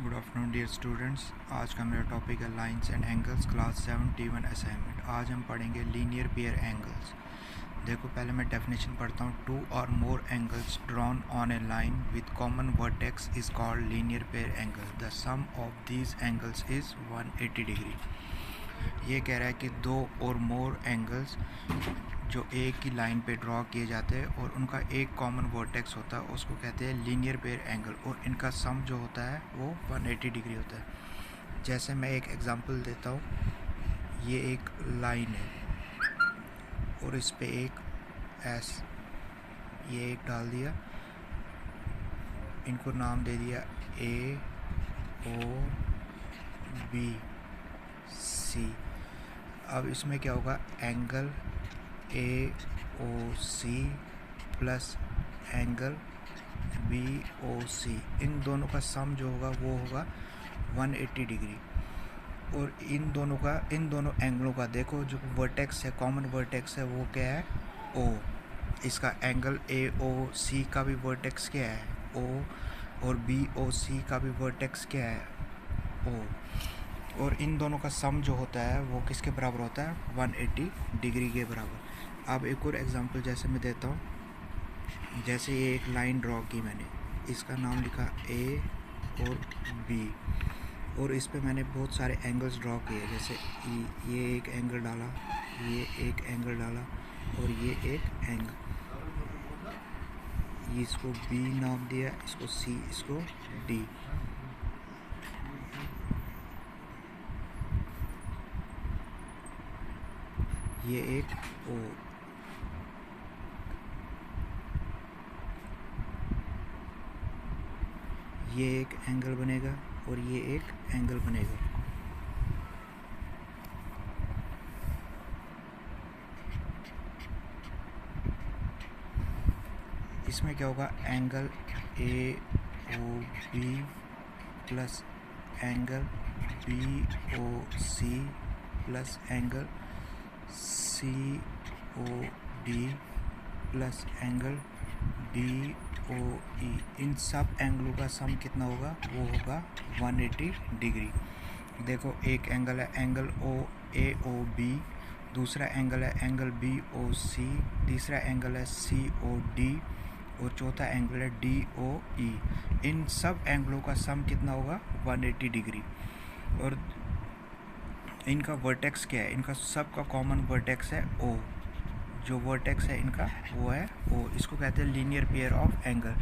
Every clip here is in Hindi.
Good afternoon dear students. आज का मेरा टॉपिक है lines and angles, class 7 T1 assignment. आज हम पढ़ेंगे लीनियर पेयर एंगल्स। देखो पहले मैं डेफिनेशन पढ़ता हूँ। टू और more angles drawn on a line with common vertex is called linear pair angle. The sum of these angles is 180 degree. ये कह रहा है कि दो और मोर एंगल्स जो एक ही लाइन पे ड्रॉ किए जाते हैं और उनका एक कॉमन वर्टेक्स होता है, उसको कहते हैं लीनियर पेयर एंगल, और इनका सम जो होता है वो 180 डिग्री होता है। जैसे मैं एक एग्जांपल देता हूँ। ये एक लाइन है और इस पे एक एस, ये एक डाल दिया, इनको नाम दे दिया ए ओ बी सी। अब इसमें क्या होगा, angle A O C plus angle B O C, इन दोनों का सम जो होगा वो होगा 180 डिग्री। और इन दोनों एंगलों का देखो, जो वर्टेक्स है, कॉमन वर्टेक्स है, वो क्या है, ओ। इसका एंगल ए ओ सी का भी वर्टेक्स क्या है, ओ, और बी ओ सी का भी वर्टेक्स क्या है, ओ। और इन दोनों का सम जो होता है वो किसके बराबर होता है, 180 डिग्री के बराबर। अब एक और एग्जांपल जैसे मैं देता हूँ। जैसे ये एक लाइन ड्रॉ की मैंने, इसका नाम लिखा ए और बी, और इस पे मैंने बहुत सारे एंगल्स ड्रॉ किए। जैसे ये एक एंगल डाला, ये एक एंगल डाला, और ये एक एंगल, ये इसको बी नाम दिया, इसको सी, इसको डी। ये एक ओ, ये एक एंगल बनेगा और ये एक एंगल बनेगा। इसमें क्या होगा, angle A O B plus angle B O C plus angle C O D plus angle D O E, इन सब एंगलों का सम कितना होगा, वो होगा 180 डिग्री। देखो एक एंगल है एंगल ओ ए ओ बी, दूसरा एंगल है एंगल बी ओ सी, तीसरा एंगल है सी ओ डी, और चौथा एंगल है डी ओ ई। इन सब एंगलों का सम कितना होगा, 180 डिग्री। और इनका वर्टेक्स क्या है, इनका सब का कॉमन वर्टेक्स है ओ। जो वर्टेक्स है इनका वो है ओ। इसको कहते हैं linear pair of angle.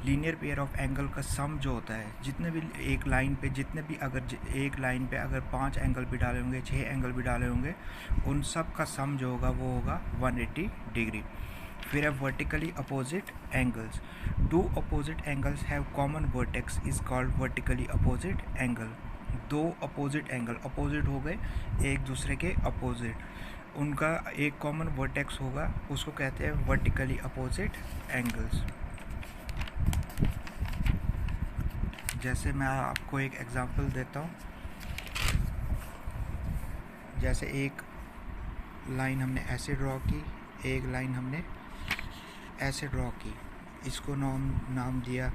Linear pair of angle का सम जो होता है, जितने भी एक लाइन पे, जितने भी अगर एक लाइन पे अगर 5 एंगल भी डाले होंगे, 6 एंगल भी डाले होंगे, उन सब का सम जो होगा वो होगा 180 डिग्री। फिर है vertically opposite angles. Two opposite angles have common vertex is called vertically opposite angle. दो अपोजिट एंगल, अपोजिट हो गए एक दूसरे के अपोजिट, उनका एक कॉमन वर्टेक्स होगा, उसको कहते हैं वर्टिकली अपोजिट एंगल्स। जैसे मैं आपको एक एग्जांपल देता हूँ। जैसे एक लाइन हमने ऐसे ड्रॉ की, एक लाइन हमने ऐसे ड्रॉ की, इसको नाम दिया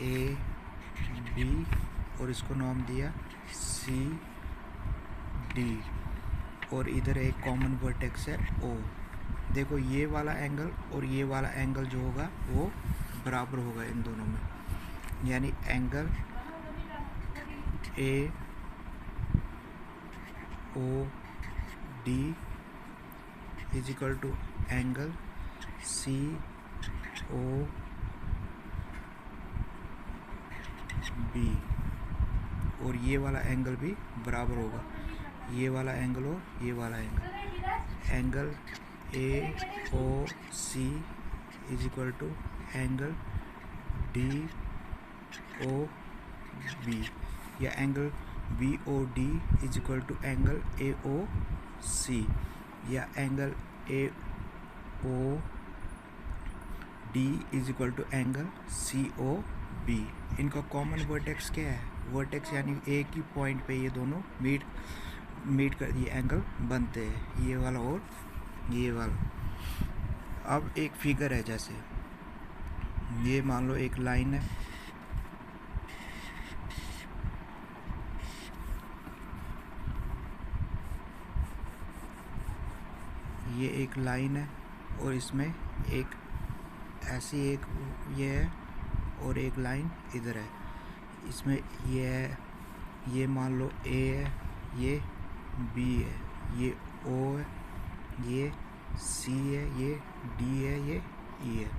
ए बी, और इसको नाम दिया सी डी, और इधर एक कॉमन वर्टेक्स है ओ। देखो ये वाला एंगल और ये वाला एंगल जो होगा वो बराबर होगा इन दोनों में, यानी angle A O D is equal to angle C O B, और ये वाला एंगल भी बराबर होगा, ये वाला एंगल और ये वाला angle. Angle A O C is equal to angle D O B, या angle B O D is equal to angle A O C, या angle A O D is equal to angle C O B. इनका कॉमन वर्टेक्स क्या है, वर्टेक्स यानी एक ही पॉइंट पे ये दोनों मीट कर ये एंगल बनते हैं, ये वाला और ये वाला। अब एक फिगर है, जैसे ये मान लो एक लाइन है, ये एक लाइन है और इसमें एक ऐसी एक ये है और एक लाइन इधर है, इसमें ये है, ये मान लो ए है, ये बी है, ये ओ है, ये सी है, ये डी है, ये ई है।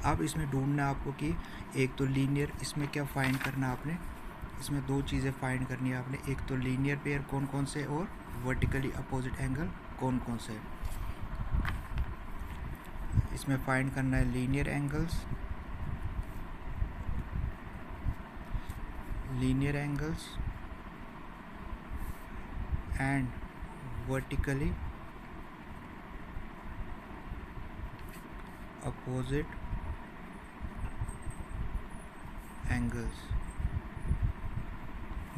अब इसमें ढूंढना है आपको कि एक तो लीनियर, इसमें क्या फाइंड करना है आपने, इसमें दो चीज़ें फाइंड करनी है आपने, एक तो लीनियर पेयर कौन कौन से और वर्टिकली अपोजिट एंगल कौन कौन से। इसमें फाइंड करना है linear angles, and vertically opposite angles.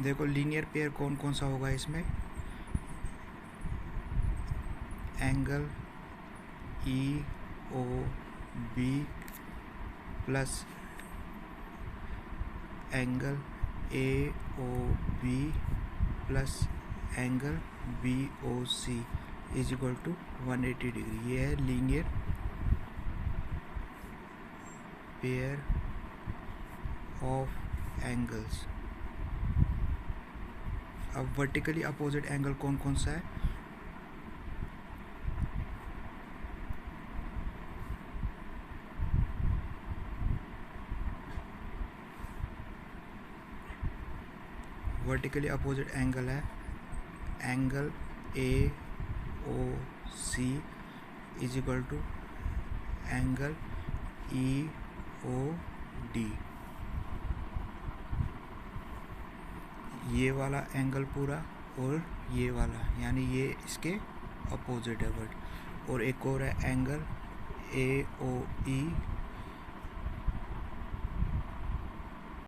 देखो लीनियर पेयर कौन कौन सा होगा इसमें, angle E O B plus angle A O B plus angle B O C is equal to 180 degree. ये है लीनियर पेयर ऑफ एंगल्स। अब वर्टिकली अपोजिट एंगल कौन कौन सा है, वर्टिकली अपोजिट एंगल है angle A O C is equal to angle E O D. ये वाला एंगल पूरा और ये वाला, यानी ये इसके अपोजिट है वर्ड। और एक और है एंगल ए ओ ई